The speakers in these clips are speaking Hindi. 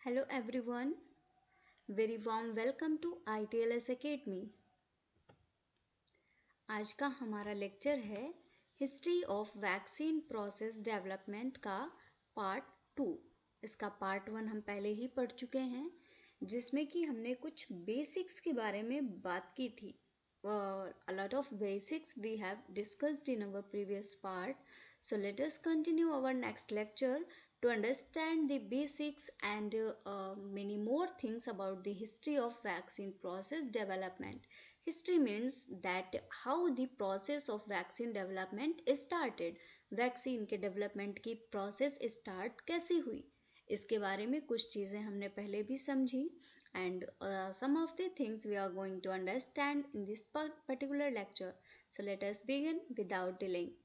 Hello everyone, very warm welcome to ITLS Academy. आज का हमारा लेक्चर है history of vaccine process development का पार्ट 2। इसका पार्ट 1 हम पहले ही पढ़ चुके हैं जिसमें कि हमने कुछ बेसिक्स के बारे में बात की थी। A lot of basics we have discussed in our previous part. So let us continue our next lecture to understand the basics and many more things about the history of vaccine process development. History means that how the process of vaccine development started. Vaccine के डेवलपमेंट की प्रोसेस स्टार्ट कैसे हुई, इसके बारे में कुछ चीज़ें हमने पहले भी समझी and some of the things we are going to understand in this particular lecture. So let us begin without delaying.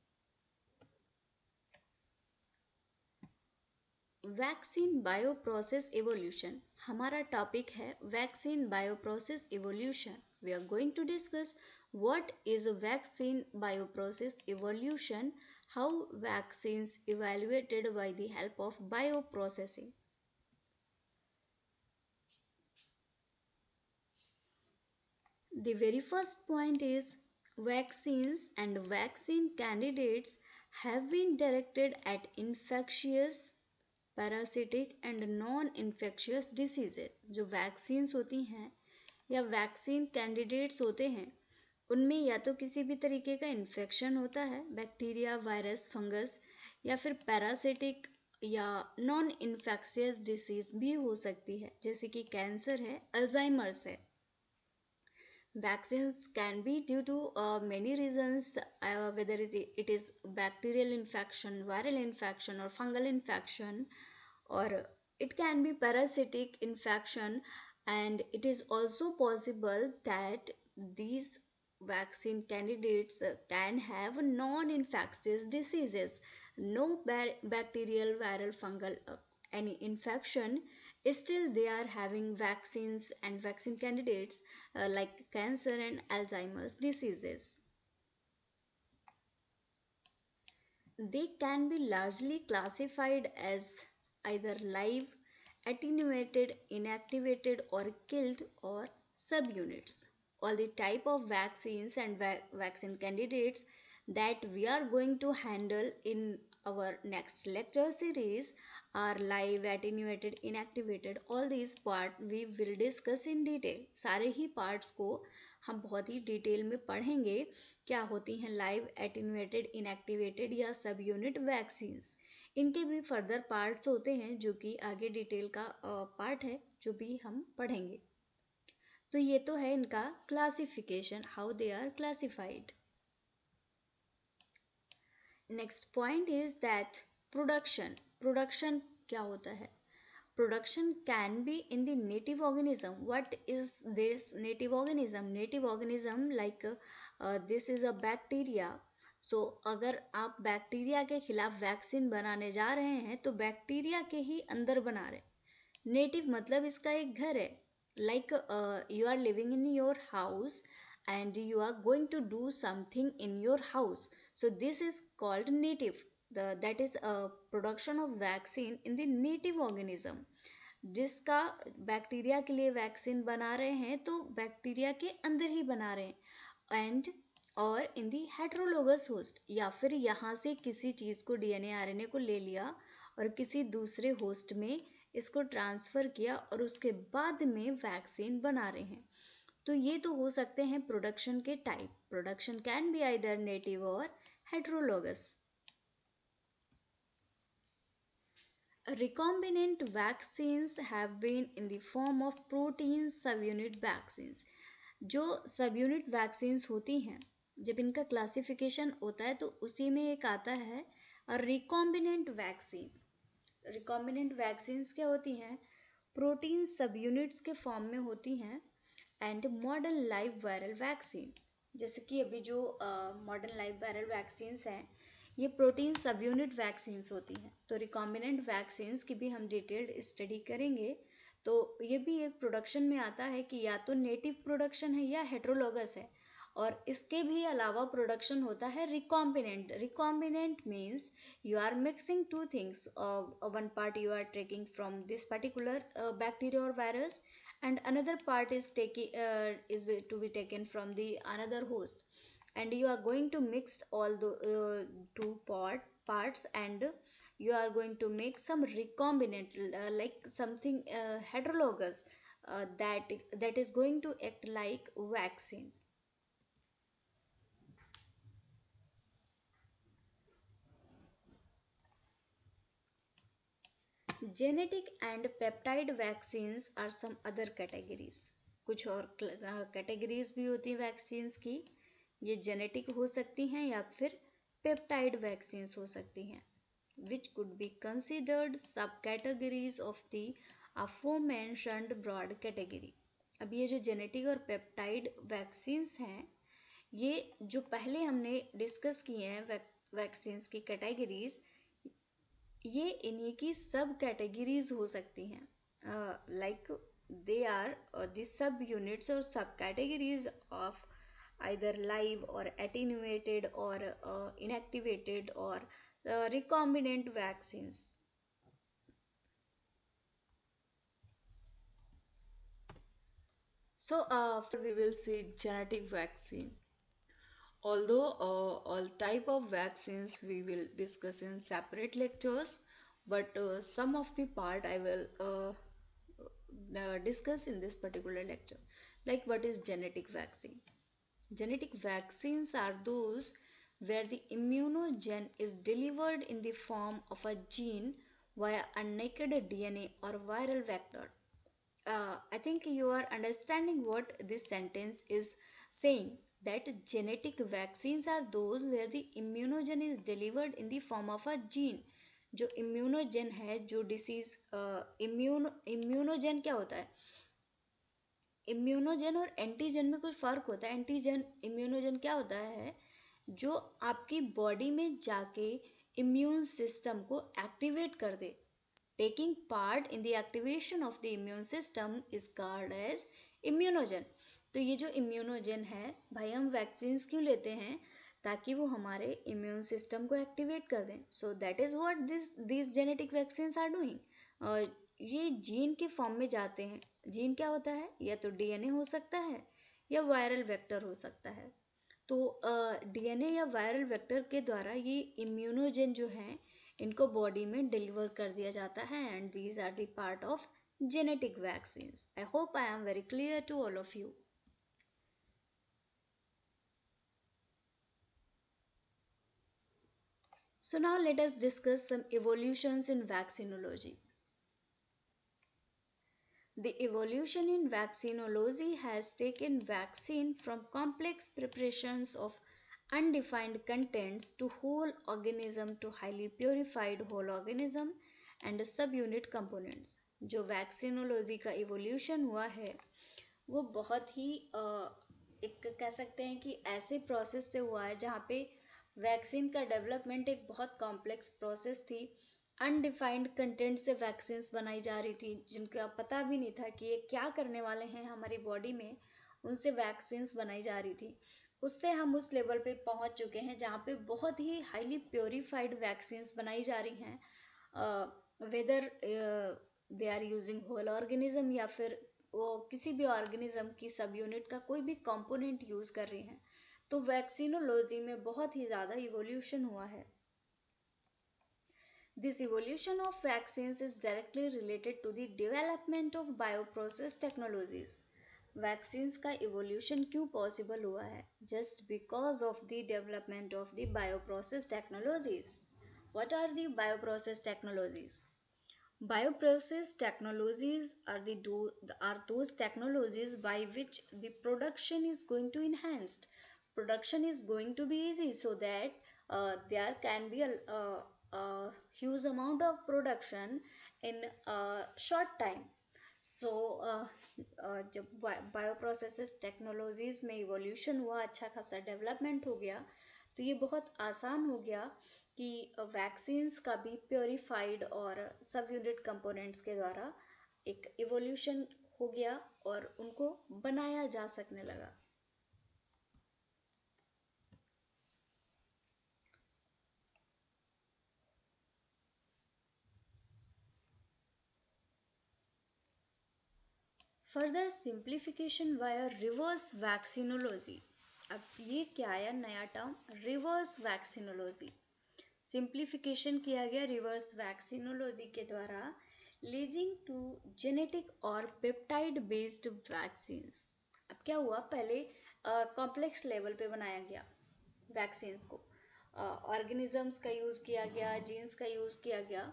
Vaccine bioprocess evolution हमारा टॉपिक है। Vaccine bioprocess evolution we are going to discuss what is vaccine bioprocess evolution, how vaccines evaluated by the help of bioprocessing. The very first point is vaccines and vaccine candidates have been directed at infectious, parasitic and non infectious diseases. जो वैक्सीन्स होती हैं या वैक्सीन कैंडिडेट्स होते हैं उनमें या तो किसी भी तरीके का इन्फेक्शन होता है, बैक्टीरिया, वायरस, फंगस, या फिर पैरासिटिक या नॉन इन्फेक्शियस डिसीज भी हो सकती है, जैसे कि कैंसर है, अल्जाइमर्स है। Vaccines can be due to many reasons, whether it is bacterial infection, viral infection or fungal infection, or it can be parasitic infection, and it is also possible that these vaccine candidates can have non-infectious diseases, no bacterial, viral, fungal any infection, still they are having vaccines and vaccine candidates like cancer and Alzheimer's diseases. They can be largely classified as either live, attenuated, inactivated or killed, or subunits. All the type of vaccines and vaccine candidates that we are going to handle in our next lecture series are live, attenuated, inactivated. All these part we will discuss in detail. सारे ही parts को हम बहुत ही डिटेल में पढ़ेंगे क्या होती हैं लाइव, एटेन्यूएटेड, इनएक्टिवेटेड या सब यूनिट वैक्सीन्स। इनके भी फर्दर पार्ट्स होते हैं जो कि आगे डिटेल का पार्ट है जो भी हम पढ़ेंगे। तो ये तो है इनका classification, how they are classified. Next point is that production क्या होता है। Production can be in the native organism. What is this native organism? Native organism like this is a bacteria. So अगर आप बैक्टीरिया के खिलाफ वैक्सीन बनाने जा रहे हैं तो बैक्टीरिया के ही अंदर बना रहे। नेटिव मतलब इसका एक घर है, like you are living in your house and you are going to do something in your house. So this is called native. That is a production of vaccine in the native organism. जिसका बैक्टीरिया के लिए वैक्सीन बना रहे हैं तो बैक्टीरिया के अंदर ही बना रहे हैं, एंड और इन दी हेट्रोलोगस होस्ट, या फिर यहाँ से किसी चीज़ को डीएनए आरएनए को ले लिया और किसी दूसरे होस्ट में इसको ट्रांसफ़र किया और उसके बाद में वैक्सीन बना रहे हैं। तो ये तो हो सकते हैं प्रोडक्शन के type. Production can be either native और heterologous. Recombinant vaccines have been in the form of protein subunit vaccines. जो सबयूनिट वैक्सीन्स होती हैं जब इनका क्लासिफिकेशन होता है तो उसी में एक आता है रिकॉम्बिनेंट वैक्सीन। रिकॉम्बिनेंट वैक्सीन्स क्या होती हैं? प्रोटीन सबयूनिट्स के फॉर्म में होती हैं। And modern live viral vaccine, जैसे कि अभी जो मॉडर्न लाइव वायरल वैक्सीन्स हैं ये प्रोटीन सब यूनिट वैक्सीन्स होती हैं। तो रिकॉम्बिनेंट वैक्सीन्स की भी हम डिटेल्ड स्टडी करेंगे। तो ये भी एक प्रोडक्शन में आता है कि या तो नेटिव प्रोडक्शन है या हेट्रोलोगस है, और इसके भी अलावा प्रोडक्शन होता है recombinant. Recombinant means you are mixing two things. One part you are taking from this particular bacteria or virus, and another part is to be taken from the another host, and you are going to mix all the parts, and you are going to make some recombinant, like something heterologous, that is going to act like vaccine. Genetic and peptide vaccines are some other categories. कुछ और कैटेगरीज भी होती हैं वैक्सीन्स की. ये जेनेटिक हो सकती हैं या फिर पेप्टाइड वैक्सीन्स हो सकती हैं, which could be considered subcategories of the aforementioned broad category. अब ये जो जेनेटिक और पेप्टाइड वैक्सीन्स हैं, ये जो पहले हमने डिस्कस किए हैं वैक्सीन्स की कैटेगरीज, ये इन्हीं की सब कैटेगरीज हो सकती हैं. Like they are the sub units और sub categories of either live or attenuated or inactivated or recombinant vaccines. So we will see genetic vaccine. Although all type of vaccines we will discuss in separate lectures, but some of the part I will discuss in this particular lecture. Like, what is genetic vaccine? Genetic vaccines are those where the immunogen is delivered in the form of a gene via a naked DNA or viral vector. I think you are understanding what this sentence is saying, that genetic vaccines are those where the immunogen is delivered in the form of a gene. जो इम्यूनोजेन है, जो डिसीज इम्यूनोजेन क्या होता है? इम्यूनोजेन और एंटीजन में कुछ फर्क होता है. इम्यूनोजेन क्या होता है? जो आपकी बॉडी में जाके इम्यून सिस्टम को एक्टिवेट कर दे. Taking part in the activation of the immune system is called as immunogen. तो ये जो इम्यूनोजेन है, भाई हम वैक्सीन क्यों लेते हैं? ताकि वो हमारे इम्यून सिस्टम को एक्टिवेट कर दें. So that is what this genetic vaccines are doing. ये जीन के फॉर्म में जाते हैं. जीन क्या होता है? या तो डीएनए हो सकता है या वायरल वेक्टर हो सकता है. तो डीएनए या वायरल वेक्टर के द्वारा ये इम्यूनोजेन जो हैं, इनको बॉडी में डिलीवर कर दिया जाता है, and these are the part of genetic vaccines. I hope I am very clear to all of you. So now let us discuss some evolutions in vaccinology. The evolution in vaccinology has taken vaccine from complex preparations of undefined contents to whole organism to highly purified whole organism and subunit components. जो वैक्सीनोलॉजी का इवोल्यूशन हुआ है, वो बहुत ही एक कह सकते हैं कि ऐसे प्रोसेस से हुआ है जहाँ पे वैक्सीन का डेवलपमेंट एक बहुत कॉम्प्लेक्स प्रोसेस थी. अनडिफाइंड कंटेंट से वैक्सीन्स बनाई जा रही थी, जिनका पता भी नहीं था कि ये क्या करने वाले हैं हमारी बॉडी में. उनसे वैक्सीन्स बनाई जा रही थी. उससे हम उस लेवल पे पहुंच चुके हैं जहाँ पे बहुत ही हाईली प्योरीफाइड वैक्सीन्स बनाई जा रही हैं, whether they are using whole organism या फिर वो किसी भी ऑर्गेनिज्म की सब यूनिट का कोई भी कंपोनेंट यूज कर रही हैं. तो वैक्सीनोलॉजी में बहुत ही ज़्यादा इवोल्यूशन हुआ है. This evolution of vaccines is directly related to the development of bioprocess technologies. Vaccines का evolution क्यों possible हुआ है? Just because of the development of the bioprocess technologies. What are the bioprocess technologies? Bioprocess technologies are those technologies by which the production is going to enhanced. Production is going to be easy, so that there can be a huge amount of production in a short time. So जब बायोप्रोसेसेस टेक्नोलॉजीज में इवोल्यूशन हुआ, अच्छा खासा डेवलपमेंट हो गया, तो ये बहुत आसान हो गया कि वैक्सीन्स का भी प्योरीफाइड और सब यूनिट कंपोनेंट्स के द्वारा एक इवोल्यूशन हो गया और उनको बनाया जा सकने लगा. Further simplification via reverse vaccinology. अब ये क्या आया नया टर्म, रिवर्स वैक्सीनोलॉजी। सिंप्लीफिकेशन किया गया रिवर्स वैक्सीनोलॉजी के द्वारा, लीडिंग टू जेनेटिक और पेप्टाइड बेस्ड वैक्सीन्स। अब क्या हुआ, पहले कॉम्प्लेक्स लेवल पे बनाया गया वैक्सीन्स को, ऑर्गेनिजम्स का यूज़ किया गया, जीन्स का यूज़ किया गया,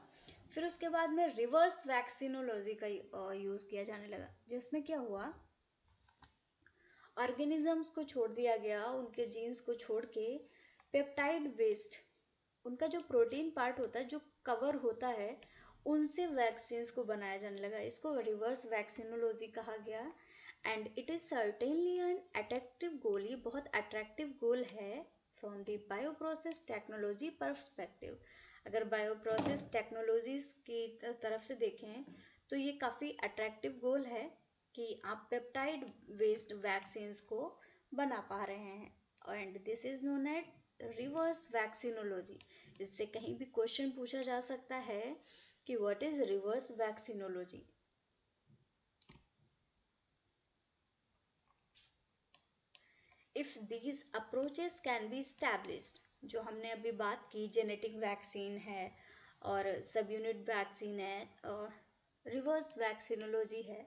फिर उसके बाद में रिवर्स वैक्सीनोलॉजी का यूज़ किया जाने लगा, जिसमें क्या हुआ, ऑर्गेनिजम्स को छोड़ दिया गया, उनके जीन्स को छोड़ के पेप्टाइड बेस्ड, उनका जो प्रोटीन पार्ट होता है, जो कवर होता है, उनसे वैक्सीन्स को बनाया जाने लगा। इसको रिवर्स वैक्सीनोलॉजी कहा गया। And it is certainly an attractive goal, ये बहुत अट्रैक्टिव गोल है from the bioprocess technology perspective. अगर बायोप्रोसेस टेक्नोलॉजीज की तरफ से देखें तो ये काफ़ी अट्रैक्टिव गोल है कि आप पेप्टाइड बेस्ड वैक्सीन्स को बना पा रहे हैं। And this is known as reverse vaccinology. इससे कहीं भी क्वेश्चन पूछा जा सकता है कि what is reverse vaccinology. If these approaches can be established, जो हमने अभी बात की, जेनेटिक वैक्सीन है और सब यूनिट वैक्सीन है और रिवर्स वैक्सीनोलॉजी है,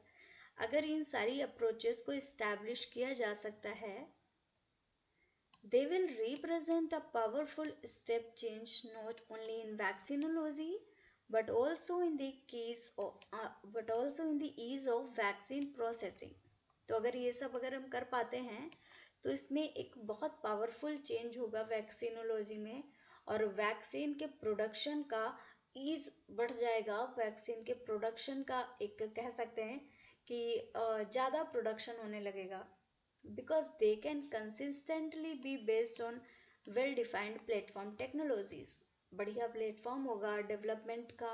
अगर इन सारी अप्रोचेस को इस्टेब्लिश किया जा सकता है, they will represent a powerful step change not only in vaccinology but also in the ease of vaccine processing। तो अगर ये सब अगर हम कर पाते हैं तो इसमें एक बहुत पावरफुल चेंज होगा वैक्सीनोलॉजी में, और वैक्सीन के प्रोडक्शन का ईज बढ़ जाएगा। वैक्सीन के प्रोडक्शन का एक कह सकते हैं कि ज़्यादा प्रोडक्शन होने लगेगा, because they can consistently be based on well defined platform technologies। बढ़िया प्लेटफॉर्म होगा डेवलपमेंट का,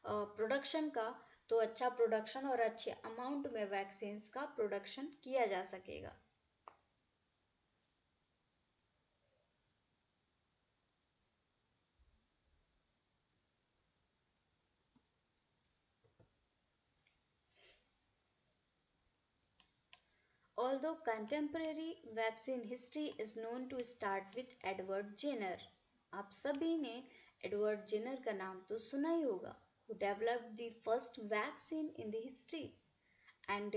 प्रोडक्शन का, तो अच्छा प्रोडक्शन और अच्छे अमाउंट में वैक्सीन्स का प्रोडक्शन किया जा सकेगा। Although contemporary vaccine history is known to start with Edward Jenner, आप सभी ने एडवर्ड जेनर का नाम तो सुना ही होगा, who developed the first vaccine in the history। And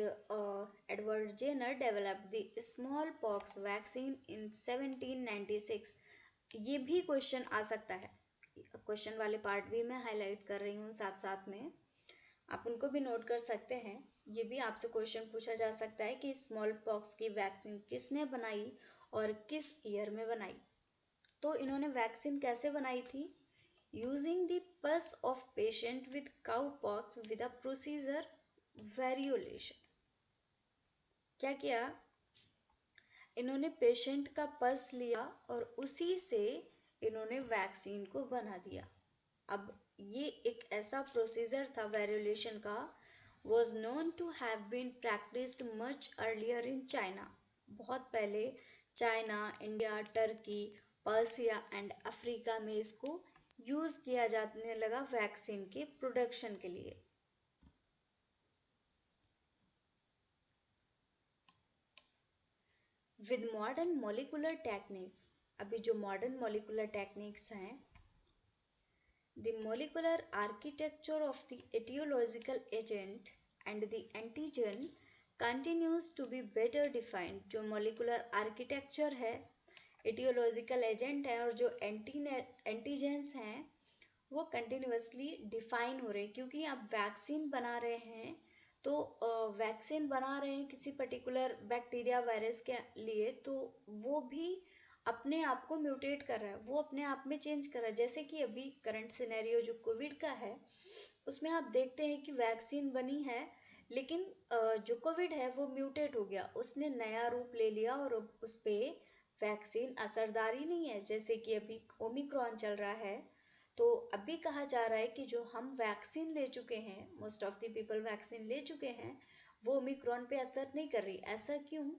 Edward Jenner developed the smallpox vaccine in 1796। ये भी क्वेश्चन आ सकता है, क्वेश्चन वाले पार्ट भी मैं हाईलाइट कर रही हूँ साथ साथ में, आप उनको भी नोट कर सकते हैं। ये भी आपसे क्वेश्चन पूछा जा सकता है कि स्मॉल पॉक्स की वैक्सीन किसने बनाई और किस ईयर में बनाई। तो इन्होंने वैक्सीन कैसे बनाई थी, using the pus of patient with cowpox with a procedure variolation. क्या किया, इन्होंने पेशेंट का पस लिया और उसी से इन्होंने वैक्सीन को बना दिया। अब ये एक ऐसा प्रोसीजर था वेरियोलेशन का, was known to have been practiced much earlier in China। बहुत पहले China, India, Turkey, Persia and Africa में इसको यूज किया जाने लगा वैक्सीन के प्रोडक्शन के लिए। विद मॉडर्न मोलिकुलर टेक्निक्स, अभी जो मॉडर्न मोलिकुलर टेक्निक्स हैं, the molecular architecture of the etiological agent and the antigen continues to be better defined। जो molecular architecture है, etiological agent है और जो antigens हैं वो continuously define हो रहे हैं, क्योंकि आप वैक्सीन बना रहे हैं तो वैक्सीन बना रहे हैं किसी पर्टिकुलर बैक्टीरिया वायरस के लिए, तो वो भी अपने आप को म्यूटेट कर रहा है, वो अपने आप में चेंज कर रहा है। जैसे कि अभी करंट सिनेरियो जो कोविड का है, उसमें आप देखते हैं कि वैक्सीन बनी है लेकिन जो कोविड है वो म्यूटेट हो गया, उसने नया रूप ले लिया और उस पर वैक्सीन असरदार ही नहीं है। जैसे कि अभी ओमिक्रॉन चल रहा है, तो अभी कहा जा रहा है कि जो हम वैक्सीन ले चुके हैं, most of the people vaccine ले चुके हैं, वो ओमिक्रॉन पे असर नहीं कर रही। ऐसा क्यों,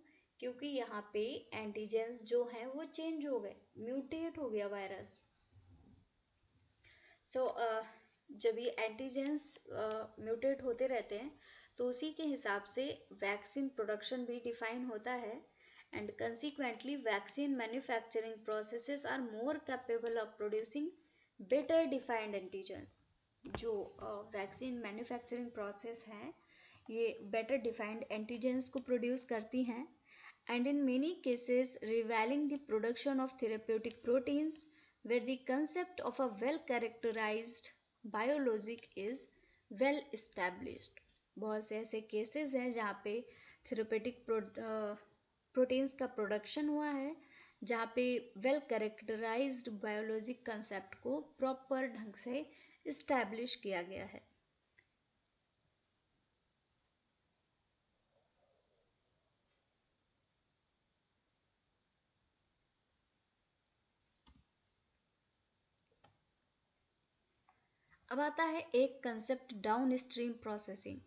क्योंकि यहाँ पे एंटीजेंस जो हैं वो चेंज हो गए, म्यूटेट हो गया वायरस। सो जब ये एंटीजेंस म्यूटेट होते रहते हैं तो उसी के हिसाब से वैक्सीन प्रोडक्शन भी डिफाइन होता है and consequently vaccine manufacturing processes are more capable of producing better defined antigen. जो वैक्सीन मैन्युफैक्चरिंग प्रोसेस है ये बेटर डिफाइंड एंटीजेंस को प्रोड्यूस करती हैं and in many cases revealing the production of therapeutic proteins where the concept of a well characterized biologic is well established। बहुत से ऐसे केसेस हैं जहाँ पे थेरेपेटिक प्रोटीन्स का प्रोडक्शन हुआ है जहाँ पे वेल कैरेक्टराइज्ड बायोलॉजिक कंसेप्ट को प्रॉपर ढंग से इस्टेब्लिश किया गया है। अब आता है एक concept down stream processing.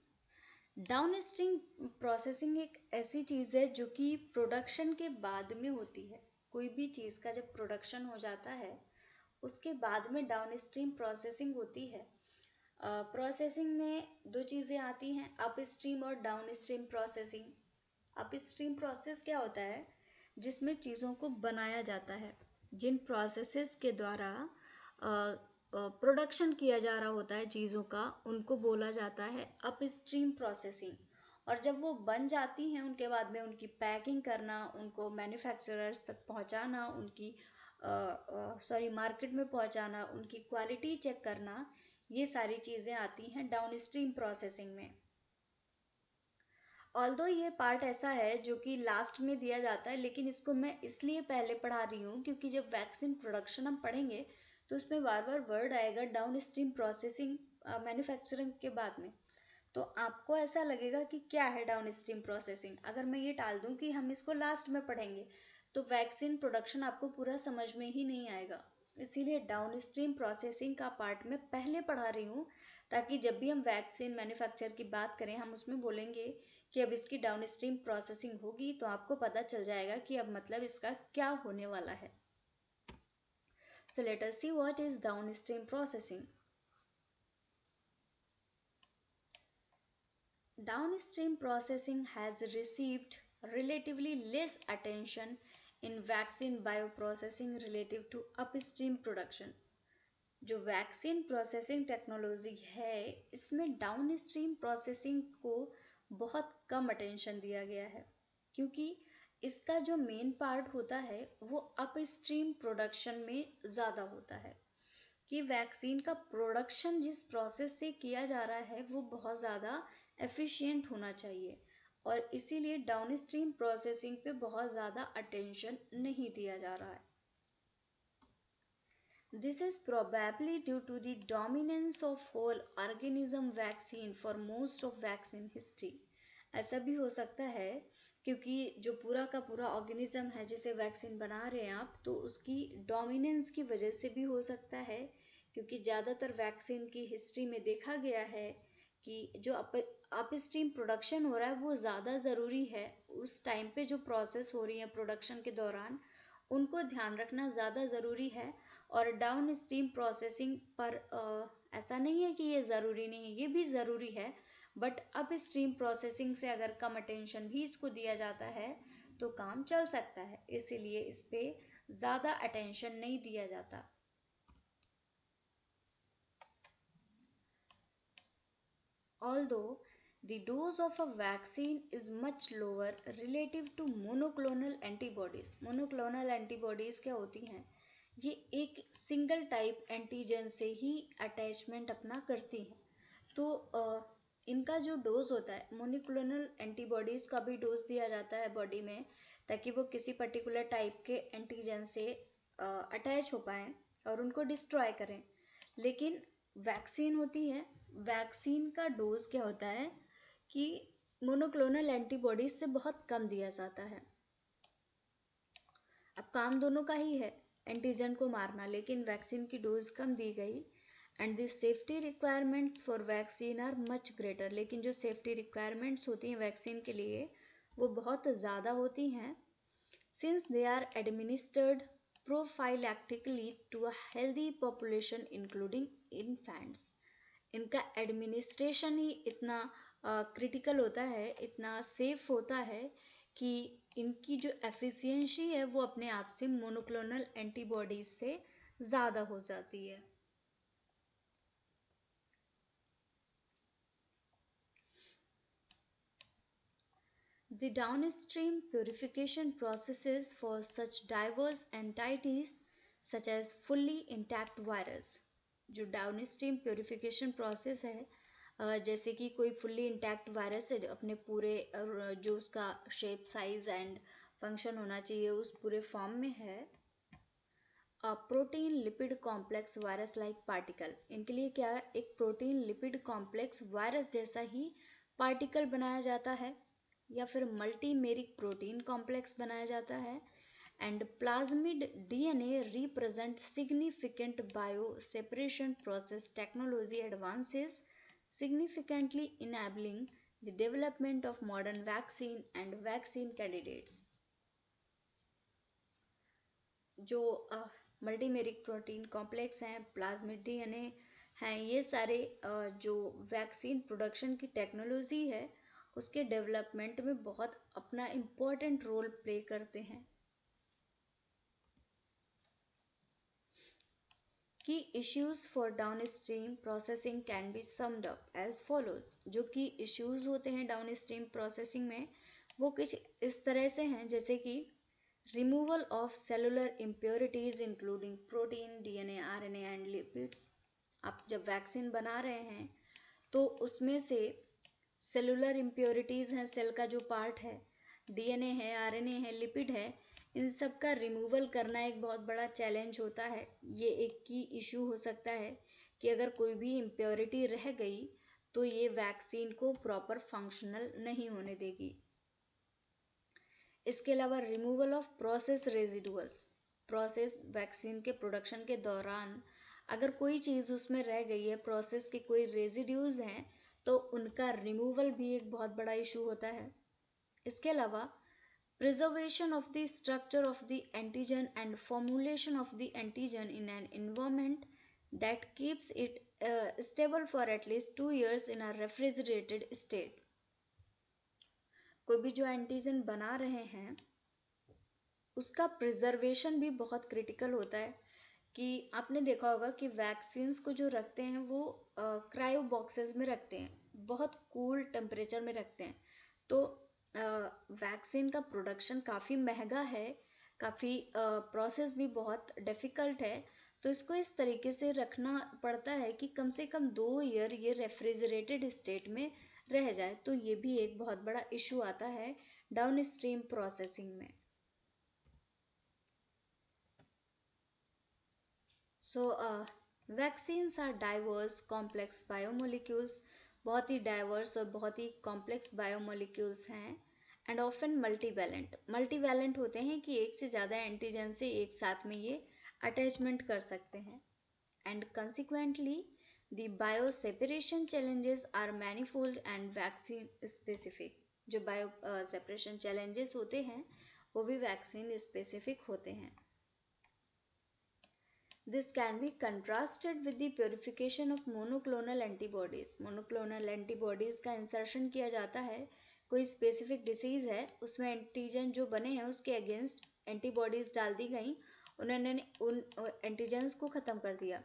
Down stream processing एक ऐसी चीज़ है जो कि प्रोडक्शन के बाद में होती है। कोई भी चीज़ का जब प्रोडक्शन हो जाता है उसके बाद में डाउन स्ट्रीम प्रोसेसिंग होती है। प्रोसेसिंग में दो चीज़ें आती हैं, अप स्ट्रीम और down stream processing. Up stream process क्या होता है? जिसमें चीज़ों को बनाया जाता है, जिन प्रोसेसेस के द्वारा प्रोडक्शन किया जा रहा होता है चीज़ों का, उनको बोला जाता है अपस्ट्रीम प्रोसेसिंग। और जब वो बन जाती हैं उनके बाद में उनकी पैकिंग करना, उनको मैन्युफैक्चरर्स तक पहुंचाना, उनकी मार्केट में पहुंचाना, उनकी क्वालिटी चेक करना, ये सारी चीज़ें आती हैं डाउनस्ट्रीम प्रोसेसिंग में। ऑल्दो ये पार्ट ऐसा है जो कि लास्ट में दिया जाता है, लेकिन इसको मैं इसलिए पहले पढ़ा रही हूँ क्योंकि जब वैक्सीन प्रोडक्शन हम पढ़ेंगे तो उसमें बार बार वर्ड आएगा डाउन स्ट्रीम प्रोसेसिंग मैन्युफैक्चरिंग के बाद में। तो आपको ऐसा लगेगा कि क्या है डाउन स्ट्रीम प्रोसेसिंग। अगर मैं ये टाल दूं कि हम इसको लास्ट में पढ़ेंगे तो वैक्सीन प्रोडक्शन आपको पूरा समझ में ही नहीं आएगा। इसीलिए डाउन स्ट्रीम प्रोसेसिंग का पार्ट मैं पहले पढ़ा रही हूँ, ताकि जब भी हम वैक्सीन मैन्युफैक्चर की बात करें हम उसमें बोलेंगे कि अब इसकी डाउन स्ट्रीम प्रोसेसिंग होगी तो आपको पता चल जाएगा कि अब मतलब इसका क्या होने वाला है। So let us see what is downstream processing. Downstream processing has received relatively less attention in vaccine bioprocessing relative to upstream production. जो वैक्सीन प्रोसेसिंग टेक्नोलॉजी है इसमें डाउनस्ट्रीम प्रोसेसिंग को बहुत कम अटेंशन दिया गया है, क्योंकि इसका जो मेन पार्ट होता है वो अपस्ट्रीम प्रोडक्शन में ज़्यादा होता है। कि वैक्सीन का प्रोडक्शन जिस प्रोसेस से किया जा रहा है वो बहुत ज़्यादा एफिशिएंट होना चाहिए, और इसीलिए डाउनस्ट्रीम प्रोसेसिंग पे बहुत ज़्यादा अटेंशन नहीं दिया जा रहा है। This is probably due to the dominance of whole organism vaccine for most of vaccine history. ऐसा भी हो सकता है क्योंकि जो पूरा का पूरा ऑर्गेनिज्म है जिसे वैक्सीन बना रहे हैं आप, तो उसकी डोमिनेंस की वजह से भी हो सकता है, क्योंकि ज़्यादातर वैक्सीन की हिस्ट्री में देखा गया है कि जो अपस्ट्रीम प्रोडक्शन हो रहा है वो ज़्यादा ज़रूरी है। उस टाइम पे जो प्रोसेस हो रही है प्रोडक्शन के दौरान उनको ध्यान रखना ज़्यादा ज़रूरी है। और डाउन स्ट्रीम प्रोसेसिंग पर ऐसा नहीं है कि ये ज़रूरी नहीं है, ये भी ज़रूरी है, बट अप स्ट्रीम प्रोसेसिंग से अगर कम अटेंशन भी इसको दिया जाता है तो काम चल सकता है, इसीलिए इस पे ज़्यादा अटेंशन नहीं दिया जाता। Although the dose of a vaccine is much lower relative to monoclonal antibodies. Monoclonal antibodies क्या होती हैं? ये एक सिंगल टाइप एंटीजन से ही अटैचमेंट अपना करती हैं। तो इनका जो डोज होता है, मोनोक्लोनल एंटीबॉडीज का भी डोज दिया जाता है बॉडी में, ताकि वो किसी पर्टिकुलर टाइप के एंटीजन से अटैच हो पाए और उनको डिस्ट्रॉय करें। लेकिन वैक्सीन होती है, वैक्सीन का डोज क्या होता है कि मोनोक्लोनल एंटीबॉडीज से बहुत कम दिया जाता है। अब काम दोनों का ही है, एंटीजन को मारना, लेकिन वैक्सीन की डोज कम दी गई and the safety requirements for vaccine are much greater. लेकिन जो सेफ्टी रिक्वायरमेंट्स होती हैं वैक्सीन के लिए वो बहुत ज़्यादा होती हैं, since they are administered prophylactically to a healthy population including infants. इनका एडमिनिस्ट्रेशन ही इतना क्रिटिकल होता है, इतना सेफ होता है कि इनकी जो एफिशिएंसी है वो अपने आप से मोनोक्लोनल एंटीबॉडीज से ज़्यादा हो जाती है। The downstream purification processes for such diverse entities such as fully intact virus. जो डाउनस्ट्रीम प्योरिफिकेशन प्रोसेस है, जैसे कि कोई फुल्ली इंटैक्ट वायरस है अपने पूरे जो उसका शेप साइज एंड फंक्शन होना चाहिए उस पूरे फॉर्म में है। Protein lipid complex virus like particle, इनके लिए क्या है, एक प्रोटीन लिपिड कॉम्प्लेक्स वायरस जैसा ही पार्टिकल बनाया जाता है या फिर मल्टीमेरिक प्रोटीन कॉम्प्लेक्स बनाया जाता है। And plasmid DNA represent significant bio separation process technology advances significantly enabling the development of modern vaccine and vaccine candidates। जो मल्टीमेरिक प्रोटीन कॉम्प्लेक्स हैं, प्लाज्मिड डीएनए हैं, ये सारे जो वैक्सीन प्रोडक्शन की टेक्नोलॉजी है उसके डेवलपमेंट में बहुत अपना इम्पोर्टेंट रोल प्ले करते हैं। Key issues for downstream processing can be summed up as follows. जो की इश्यूज होते हैं डाउनस्ट्रीम प्रोसेसिंग में वो कुछ इस तरह से हैं, जैसे कि removal of cellular impurities including protein, DNA, RNA and lipids. आप जब वैक्सीन बना रहे हैं तो उसमें से सेलुलर इम्प्योरिटीज हैं, सेल का जो पार्ट है, डीएनए है, आरएनए है, लिपिड है, इन सब का रिमूवल करना एक बहुत बड़ा चैलेंज होता है। ये एक की इशू हो सकता है कि अगर कोई भी इम्प्योरिटी रह गई तो ये वैक्सीन को प्रॉपर फंक्शनल नहीं होने देगी। इसके अलावा removal of process residuals, process vaccine के प्रोडक्शन के दौरान अगर कोई चीज़ उसमें रह गई है, प्रोसेस के कोई रेजिड्यूज हैं, तो उनका रिमूवल भी एक बहुत बड़ा इशू होता है। इसके अलावा preservation of the structure of the antigen and formulation of the antigen in an environment that keeps it stable for at least 2 years in a refrigerated state। कोई भी जो एंटीजन बना रहे हैं उसका प्रिजर्वेशन भी बहुत क्रिटिकल होता है। कि आपने देखा होगा कि वैक्सीन्स को जो रखते हैं वो क्रायो बॉक्सेस में रखते हैं, बहुत कूल टेम्परेचर में रखते हैं। तो वैक्सीन का प्रोडक्शन काफ़ी महंगा है, काफ़ी प्रोसेस भी बहुत डिफ़िकल्ट है, तो इसको इस तरीके से रखना पड़ता है कि कम से कम 2 ईयर ये रेफ्रिजरेटेड स्टेट में रह जाए। तो ये भी एक बहुत बड़ा इशू आता है डाउन स्ट्रीम प्रोसेसिंग में। So vaccines are diverse complex biomolecules, बहुत ही डाइवर्स और बहुत ही कॉम्प्लेक्स बायोमोलिक्यूल्स हैं। एंड ऑफन मल्टीवैलेंट, मल्टीवैलेंट होते हैं कि एक से ज़्यादा एंटीजन से एक साथ में ये अटैचमेंट कर सकते हैं। And consequently the bio separation challenges are manifold and vaccine specific. जो बायो सेपरेशन चैलेंजेस होते हैं वो भी वैक्सीन स्पेसिफिक होते हैं। This can be contrasted with the purification of monoclonal antibodies। monoclonal antibodies का इंसर्शन किया जाता है, कोई स्पेसिफिक डिसीज है उसमें एंटीजन जो बने हैं उसके अगेंस्ट एंटीबॉडीज डाल दी गई, उन्होंने उन एंटीजन्स को ख़त्म कर दिया।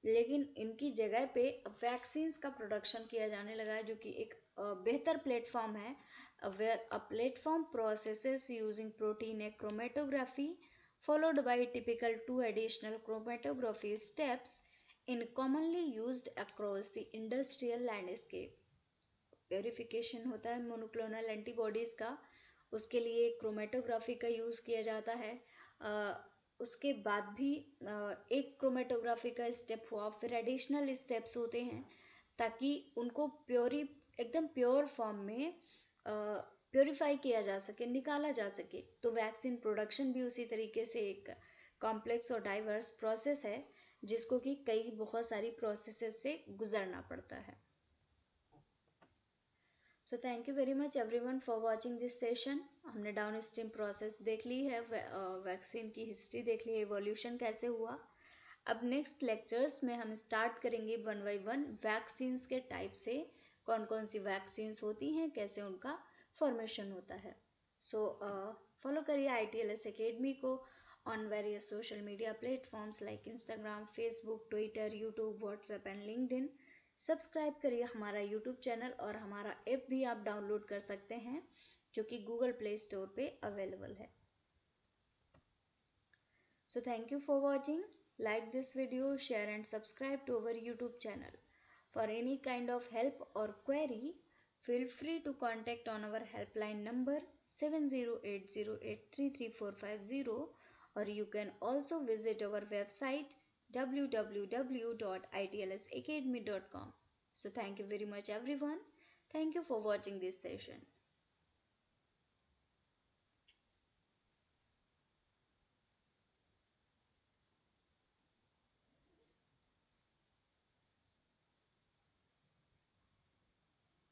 लेकिन इनकी जगह पे वैक्सीन्स का प्रोडक्शन किया जाने लगा है, जो कि एक बेहतर प्लेटफॉर्म है, where a platform processes using protein chromatography followed by typical 2 additional chromatography steps in commonly used across the industrial landscape। Purification होता है मोनोक्लोनल एंटीबॉडीज़ का, उसके लिए क्रोमेटोग्राफी का यूज़ किया जाता है। उसके बाद भी एक क्रोमेटोग्राफी का स्टेप हुआ, फिर एडिशनल स्टेप्स होते हैं ताकि उनको एकदम प्योर फॉर्म में प्योरीफाई किया जा सके, निकाला जा सके। तो वैक्सीन प्रोडक्शन भी उसी तरीके से एक कॉम्प्लेक्स और डाइवर्स प्रोसेस है जिसको कि कई बहुत सारी प्रोसेसेस से गुजरना पड़ता है। So thank you very much everyone for watching this session. हमने डाउन स्ट्रीम प्रोसेस देख ली है, वैक्सीन की हिस्ट्री देख ली है, एवोल्यूशन कैसे हुआ। अब नेक्स्ट लेक्चर्स में हम स्टार्ट करेंगे वन बाई वन वैक्सीन्स के टाइप से, कौन कौन सी वैक्सीन्स होती हैं, कैसे उनका फॉर्मेशन होता है। सो फॉलो करिए ITLS एकेडमी को on various social media platforms like Instagram, Facebook, Twitter, YouTube, WhatsApp and LinkedIn. Subscribe करिए हमारा यूट्यूब चैनल और हमारा ऐप भी आप डाउनलोड कर सकते हैं जो कि गूगल प्ले स्टोर पे अवेलेबल है। So thank you for watching. Like this video, share and subscribe to our YouTube channel. For any kind of help or query, feel free to contact on our helpline number 7080833450, or you can also visit our website www.itlsacademy.com. So thank you very much everyone. Thank you for watching this session.